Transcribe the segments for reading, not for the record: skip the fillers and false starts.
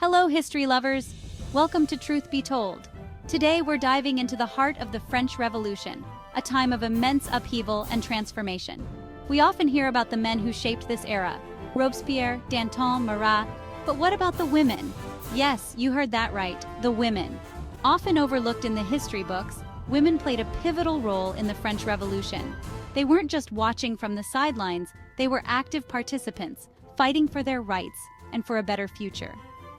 Hello, history lovers! Welcome to Truth Be Told. Today we're diving into the heart of the French Revolution, a time of immense upheaval and transformation. We often hear about the men who shaped this era, Robespierre, Danton, Marat, but what about the women? Yes, you heard that right, the women. Often overlooked in the history books, women played a pivotal role in the French Revolution. They weren't just watching from the sidelines, they were active participants, fighting for their rights and for a better future.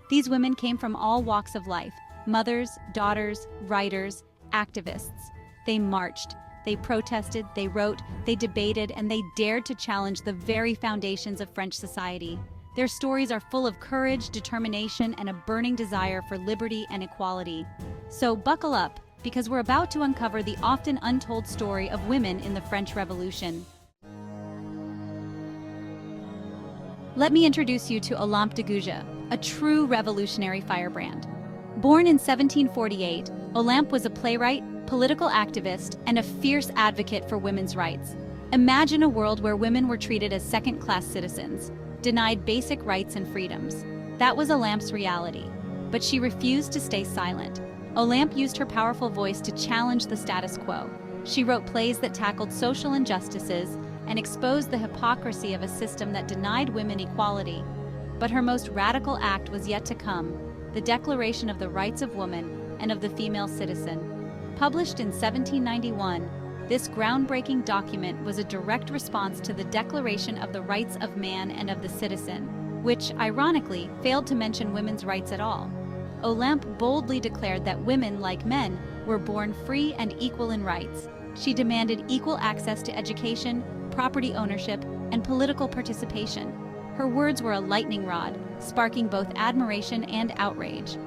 These women came from all walks of life: mothers, daughters, writers, activists. They marched, they protested, they wrote, they debated, and they dared to challenge the very foundations of French society. Their stories are full of courage, determination, and a burning desire for liberty and equality. So buckle up, because we're about to uncover the often untold story of women in the French Revolution. Let me introduce you to Olympe de Gouges, a true revolutionary firebrand. Born in 1748, Olympe was a playwright, political activist, and a fierce advocate for women's rights. Imagine a world where women were treated as second-class citizens, denied basic rights and freedoms. That was Olympe's reality, but she refused to stay silent. Olympe used her powerful voice to challenge the status quo. She wrote plays that tackled social injustices and exposed the hypocrisy of a system that denied women equality. But her most radical act was yet to come: the Declaration of the Rights of Woman and of the Female Citizen. Published in 1791, this groundbreaking document was a direct response to the Declaration of the Rights of Man and of the Citizen, which, ironically, failed to mention women's rights at all. Olympe boldly declared that women, like men, were born free and equal in rights. She demanded equal access to education, property ownership, and political participation. Her words were a lightning rod, sparking both admiration and outrage.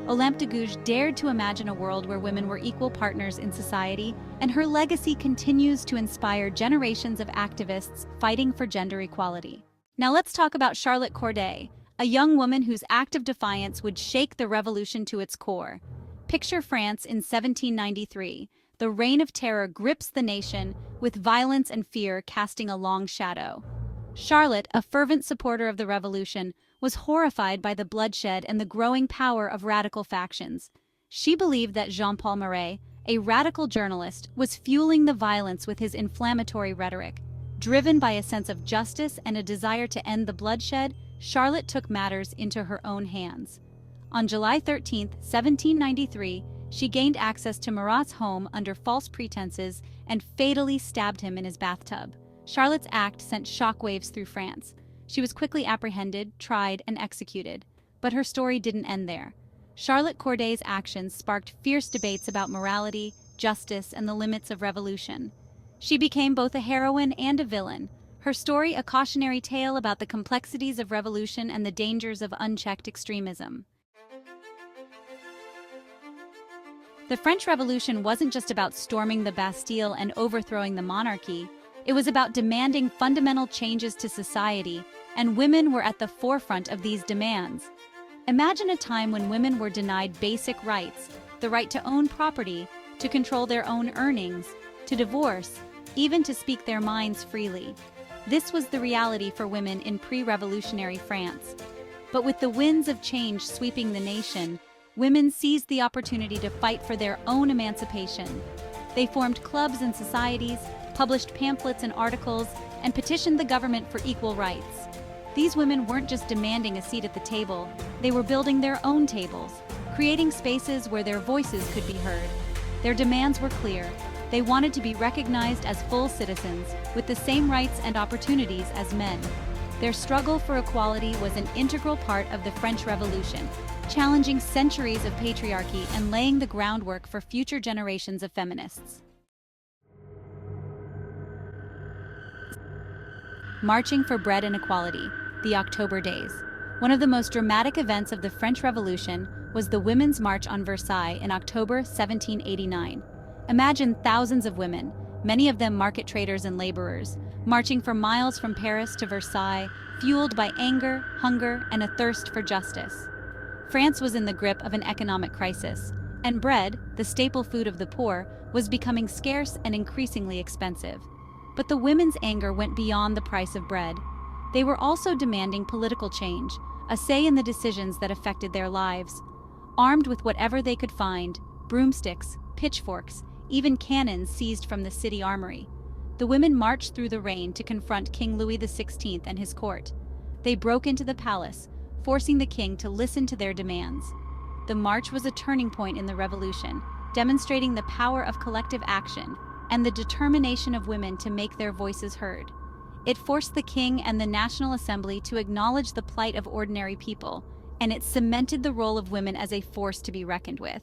Olympe de Gouges dared to imagine a world where women were equal partners in society, and her legacy continues to inspire generations of activists fighting for gender equality. Now let's talk about Charlotte Corday, a young woman whose act of defiance would shake the revolution to its core. Picture France in 1793. The reign of terror grips the nation, with violence and fear casting a long shadow. Charlotte, a fervent supporter of the revolution, was horrified by the bloodshed and the growing power of radical factions. She believed that Jean-Paul Marat, a radical journalist, was fueling the violence with his inflammatory rhetoric. Driven by a sense of justice and a desire to end the bloodshed, Charlotte took matters into her own hands. On July 13, 1793, she gained access to Marat's home under false pretenses and fatally stabbed him in his bathtub. Charlotte's act sent shockwaves through France. She was quickly apprehended, tried, and executed. But her story didn't end there. Charlotte Corday's actions sparked fierce debates about morality, justice, and the limits of revolution. She became both a heroine and a villain, her story a cautionary tale about the complexities of revolution and the dangers of unchecked extremism. The French Revolution wasn't just about storming the Bastille and overthrowing the monarchy. It was about demanding fundamental changes to society, and women were at the forefront of these demands. Imagine a time when women were denied basic rights: the right to own property, to control their own earnings, to divorce, even to speak their minds freely. This was the reality for women in pre-revolutionary France. But with the winds of change sweeping the nation, women seized the opportunity to fight for their own emancipation. They formed clubs and societies, published pamphlets and articles, and petitioned the government for equal rights. These women weren't just demanding a seat at the table, they were building their own tables, creating spaces where their voices could be heard. Their demands were clear. They wanted to be recognized as full citizens, with the same rights and opportunities as men. Their struggle for equality was an integral part of the French Revolution, challenging centuries of patriarchy and laying the groundwork for future generations of feminists. Marching for bread and equality, the October Days. One of the most dramatic events of the French Revolution was the Women's March on Versailles in October 1789. Imagine thousands of women, many of them market traders and laborers, marching for miles from Paris to Versailles, fueled by anger, hunger, and a thirst for justice. France was in the grip of an economic crisis, and bread, the staple food of the poor, was becoming scarce and increasingly expensive. But the women's anger went beyond the price of bread. They were also demanding political change, a say in the decisions that affected their lives. Armed with whatever they could find, broomsticks, pitchforks, even cannons seized from the city armory, the women marched through the rain to confront King Louis XVI and his court. They broke into the palace, forcing the king to listen to their demands. The march was a turning point in the revolution, demonstrating the power of collective action and the determination of women to make their voices heard. It forced the king and the National Assembly to acknowledge the plight of ordinary people, and it cemented the role of women as a force to be reckoned with.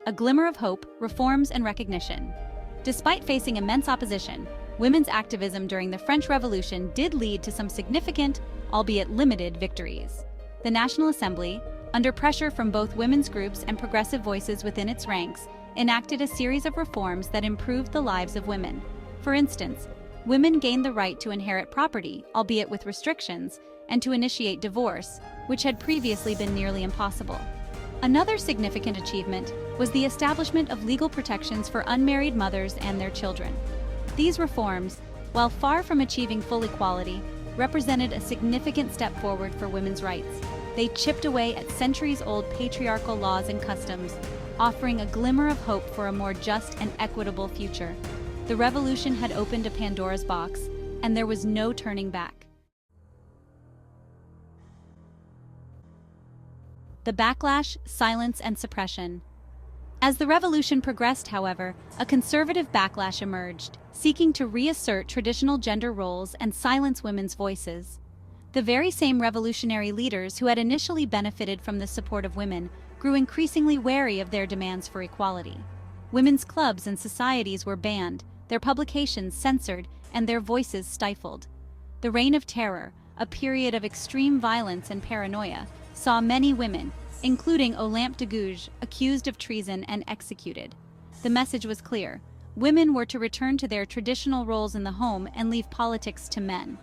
A glimmer of hope, reforms, and recognition. Despite facing immense opposition, women's activism during the French Revolution did lead to some significant, albeit limited, victories. The National Assembly, under pressure from both women's groups and progressive voices within its ranks, enacted a series of reforms that improved the lives of women. For instance, women gained the right to inherit property, albeit with restrictions, and to initiate divorce, which had previously been nearly impossible. Another significant achievement was the establishment of legal protections for unmarried mothers and their children. These reforms, while far from achieving full equality, represented a significant step forward for women's rights. They chipped away at centuries-old patriarchal laws and customs, offering a glimmer of hope for a more just and equitable future. The revolution had opened a Pandora's box, and there was no turning back. The backlash, silence, and suppression. As the revolution progressed, however, a conservative backlash emerged, seeking to reassert traditional gender roles and silence women's voices. The very same revolutionary leaders who had initially benefited from the support of women grew increasingly wary of their demands for equality. Women's clubs and societies were banned, their publications censored, and their voices stifled. The Reign of Terror, a period of extreme violence and paranoia, saw many women, including Olympe de Gouges, accused of treason and executed. The message was clear: women were to return to their traditional roles in the home and leave politics to men.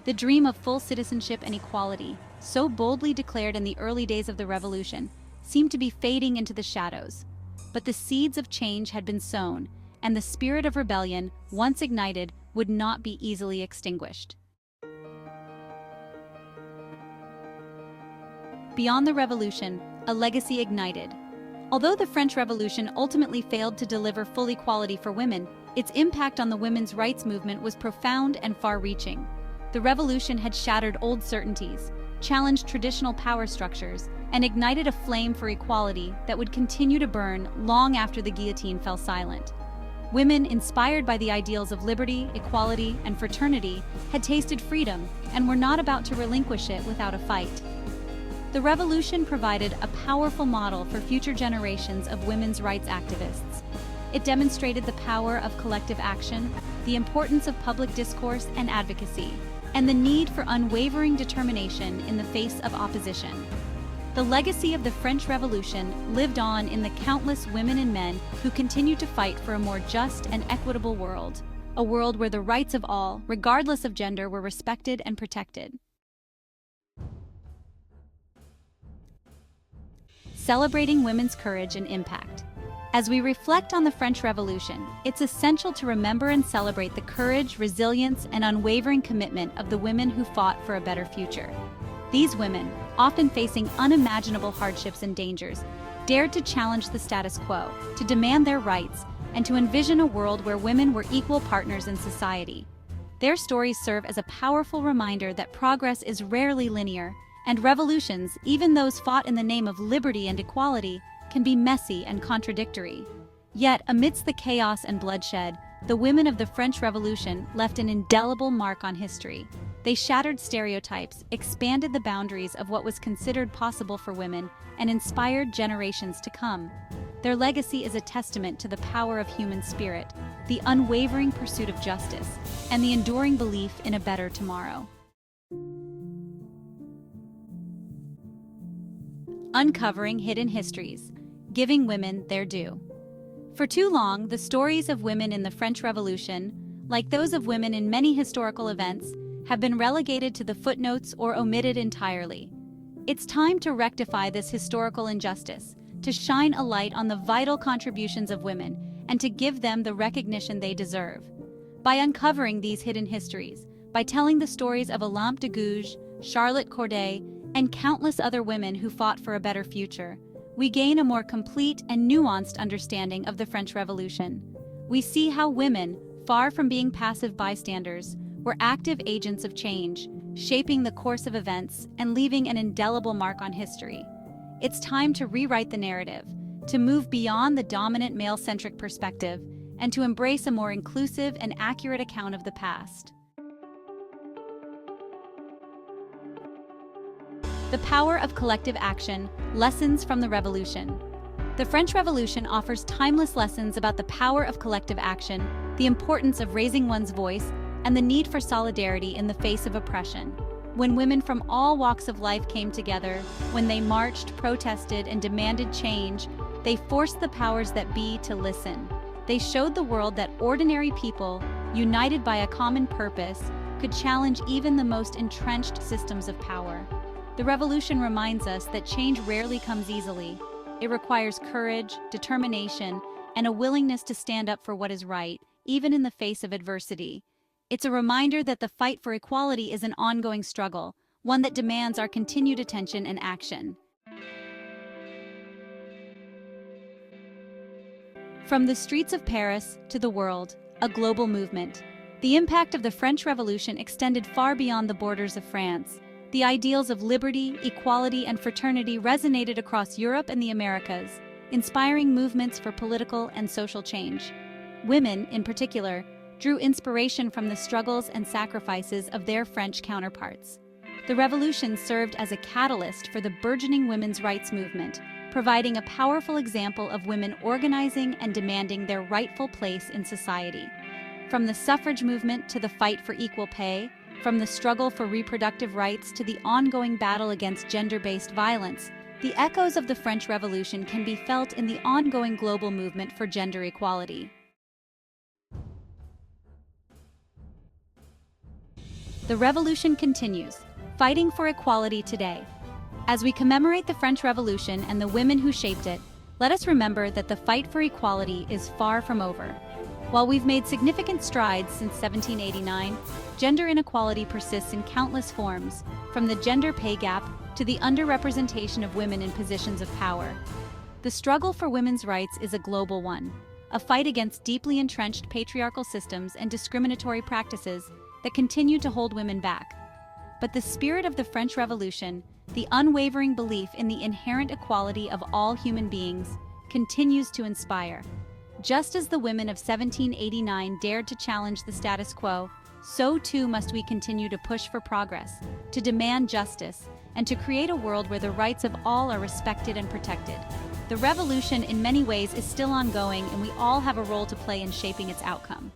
The dream of full citizenship and equality, so boldly declared in the early days of the revolution, seemed to be fading into the shadows. But the seeds of change had been sown, and the spirit of rebellion, once ignited, would not be easily extinguished. Beyond the revolution, a legacy ignited. Although the French Revolution ultimately failed to deliver full equality for women, its impact on the women's rights movement was profound and far-reaching. The revolution had shattered old certainties, challenged traditional power structures, and ignited a flame for equality that would continue to burn long after the guillotine fell silent. Women, inspired by the ideals of liberty, equality, and fraternity, had tasted freedom and were not about to relinquish it without a fight. The revolution provided a powerful model for future generations of women's rights activists. It demonstrated the power of collective action, the importance of public discourse and advocacy, and the need for unwavering determination in the face of opposition. The legacy of the French Revolution lived on in the countless women and men who continued to fight for a more just and equitable world, a world where the rights of all, regardless of gender, were respected and protected. Celebrating women's courage and impact. As we reflect on the French Revolution, it's essential to remember and celebrate the courage, resilience, and unwavering commitment of the women who fought for a better future. These women, often facing unimaginable hardships and dangers, dared to challenge the status quo, to demand their rights, and to envision a world where women were equal partners in society. Their stories serve as a powerful reminder that progress is rarely linear, and revolutions, even those fought in the name of liberty and equality, can be messy and contradictory. Yet, amidst the chaos and bloodshed, the women of the French Revolution left an indelible mark on history. They shattered stereotypes, expanded the boundaries of what was considered possible for women, and inspired generations to come. Their legacy is a testament to the power of human spirit, the unwavering pursuit of justice, and the enduring belief in a better tomorrow. Uncovering hidden histories, giving women their due. For too long, the stories of women in the French Revolution, like those of women in many historical events, have been relegated to the footnotes or omitted entirely. It's time to rectify this historical injustice, to shine a light on the vital contributions of women, and to give them the recognition they deserve. By uncovering these hidden histories, By telling the stories of Olympe de Gouges, Charlotte Corday, and countless other women who fought for a better future, we gain a more complete and nuanced understanding of the French Revolution. We see how women, far from being passive bystanders, were active agents of change, shaping the course of events and leaving an indelible mark on history. It's time to rewrite the narrative, to move beyond the dominant male-centric perspective, and to embrace a more inclusive and accurate account of the past. The power of collective action, lessons from the Revolution. The French Revolution offers timeless lessons about the power of collective action, the importance of raising one's voice, and the need for solidarity in the face of oppression. When women from all walks of life came together, when they marched, protested, and demanded change, they forced the powers that be to listen. They showed the world that ordinary people, united by a common purpose, could challenge even the most entrenched systems of power. The revolution reminds us that change rarely comes easily. It requires courage, determination, and a willingness to stand up for what is right, even in the face of adversity. It's a reminder that the fight for equality is an ongoing struggle, one that demands our continued attention and action. From the streets of Paris to the world, a global movement. The impact of the French Revolution extended far beyond the borders of France. The ideals of liberty, equality, and fraternity resonated across Europe and the Americas, inspiring movements for political and social change. Women, in particular, drew inspiration from the struggles and sacrifices of their French counterparts. The revolution served as a catalyst for the burgeoning women's rights movement, providing a powerful example of women organizing and demanding their rightful place in society. From the suffrage movement to the fight for equal pay, from the struggle for reproductive rights to the ongoing battle against gender-based violence, the echoes of the French Revolution can be felt in the ongoing global movement for gender equality. The revolution continues, fighting for equality today. As we commemorate the French Revolution and the women who shaped it, let us remember that the fight for equality is far from over. While we've made significant strides since 1789, gender inequality persists in countless forms, from the gender pay gap to the underrepresentation of women in positions of power. The struggle for women's rights is a global one, a fight against deeply entrenched patriarchal systems and discriminatory practices that continue to hold women back. But the spirit of the French Revolution, the unwavering belief in the inherent equality of all human beings, continues to inspire. Just as the women of 1789 dared to challenge the status quo, so too must we continue to push for progress, to demand justice, and to create a world where the rights of all are respected and protected. The revolution in many ways is still ongoing, and we all have a role to play in shaping its outcome.